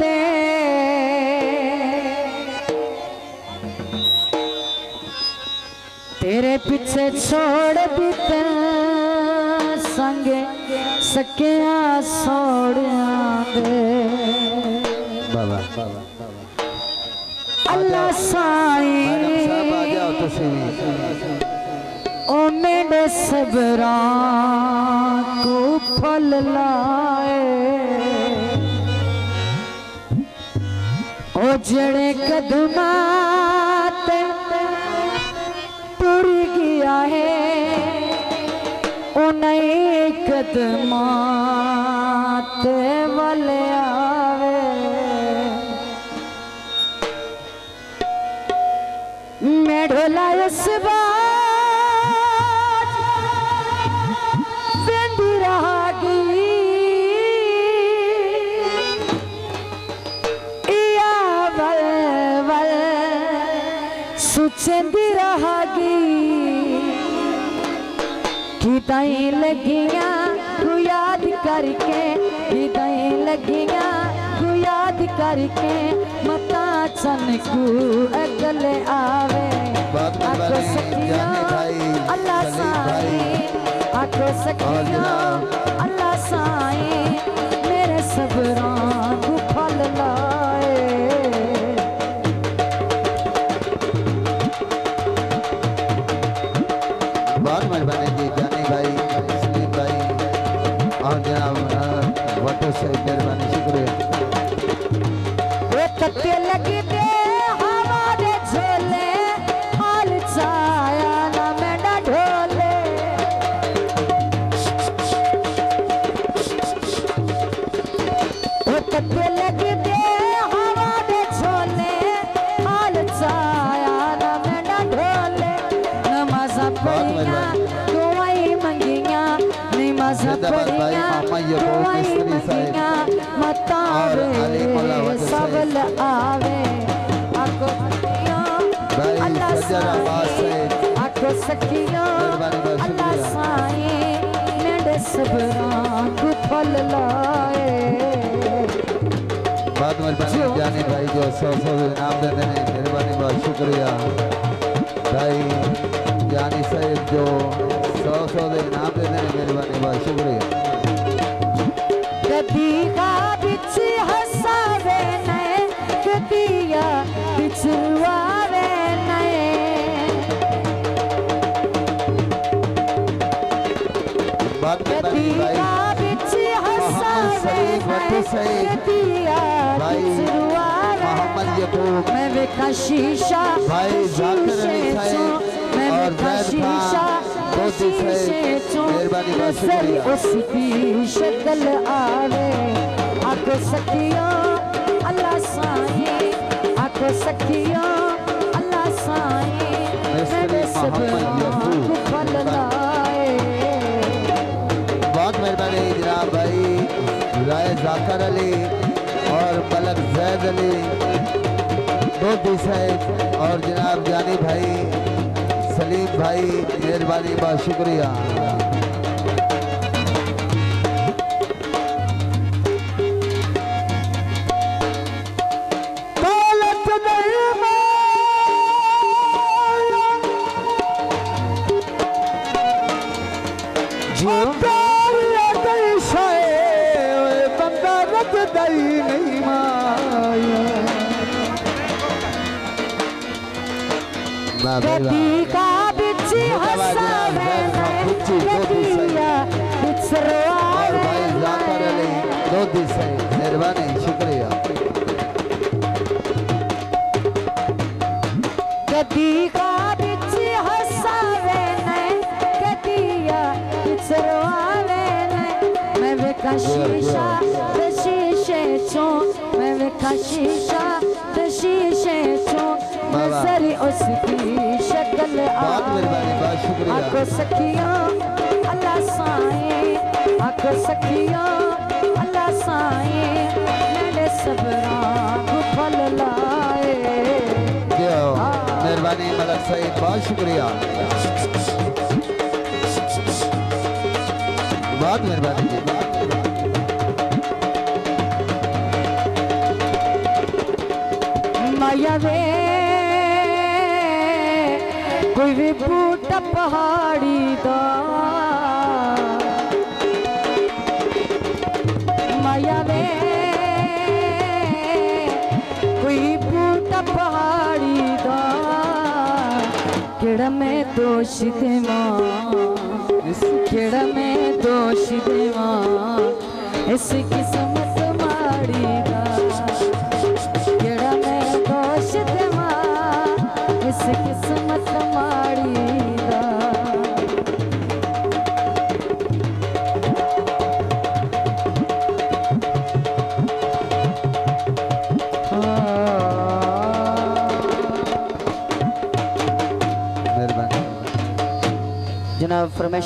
दे तेरे पीछे छोड़ बीते संगे सकिया सोड़िया दे बाबा अल्लाह साई ओ मेरे सबरा को फल लाए ओ जड़े कदमा टुर गया है ओ नए कदमा वल आवे मैं ढोला इस बात बेंदी रहागी या वल वल सुचेंदी रहागी किताई लगियां तू याद करके किताई लगियां तू याद करके मता चन को अगल आवे आको सकिया अल्लाह साईं आको सकिया अल्लाह साईं मेरे सबरां को फल लाए बहुत मेहरबानी जी जानी भाई सलीम भाई और जनाब वटो से मेहरबानी शुक्रिया कत्ते लगी दे हमारे झोले हाल छाया ना मेरा ढोले कत्ते लगी दे हमारे झोले हाल छाया ना मेरा ढोले नमाज़ पढ़िया दुआई मंगिया नमाज़ पढ़िया दुआई मंगिया मतावे सबल आवे आको सकिया अल्लाह साईं आको सकिया अल्लाह साईं मेरे सबरां को फल लाए बहुत मेहरबानी जानी भाई जो 100 इनाम देते हैं मेहरबानी बहुत शुक्रिया भाई जानी साहब जो 100 इनाम देते हैं मेहरबानी बहुत शुक्रिया कभी का बिच हसावे नए कदिया बिचुआवे नए कभी का बिच हसावे नए कदिया बिचुआवे मैं बेका शीशा भाई जाकिर अली साहब और जैद खान शीशे चो नजर उसकी शक्ल आवे आको सकिया अल्लाह साईं आको सकिया अल्लाह साईं मेरे सबरां को फल लाए बहुत मेहरबानी जनाब भाई राय जाकिर अली और मलक जैद अली दोदी साहब और जनाब जानी भाई सलीम भाई मेहरबानी बहुत शुक्रिया कदी का बिच हसावे कदिया बिचरवावे भाई जाकिर अली दोदी से मेहरबानी शुक्रिया कदी का बिच हसावे कदिया बिचरवावे मैं बेका शीशा शीशे चो मैं बेका शीशा शीशे चो नजर उसकी शक्ल आवे आको सकिया अल्लाह साईं आको सकिया अल्लाह साईं मेरे सबरां को फल लाए मेहरबानी मलक सईद बहुत शुक्रिया बहुत मेहरबानी जी माया वे कोई भी बूटा पहाड़ी दा माया वे कोई बूटा पहाड़ी दा केड़ा मैं दोष देवां केड़ा मैं दोष देवां इस किस्मत माड़ी दा केड़ा मैं दोष देवां इस किस्मत माड़ी दा मेहरबानी जनाब फरमाइश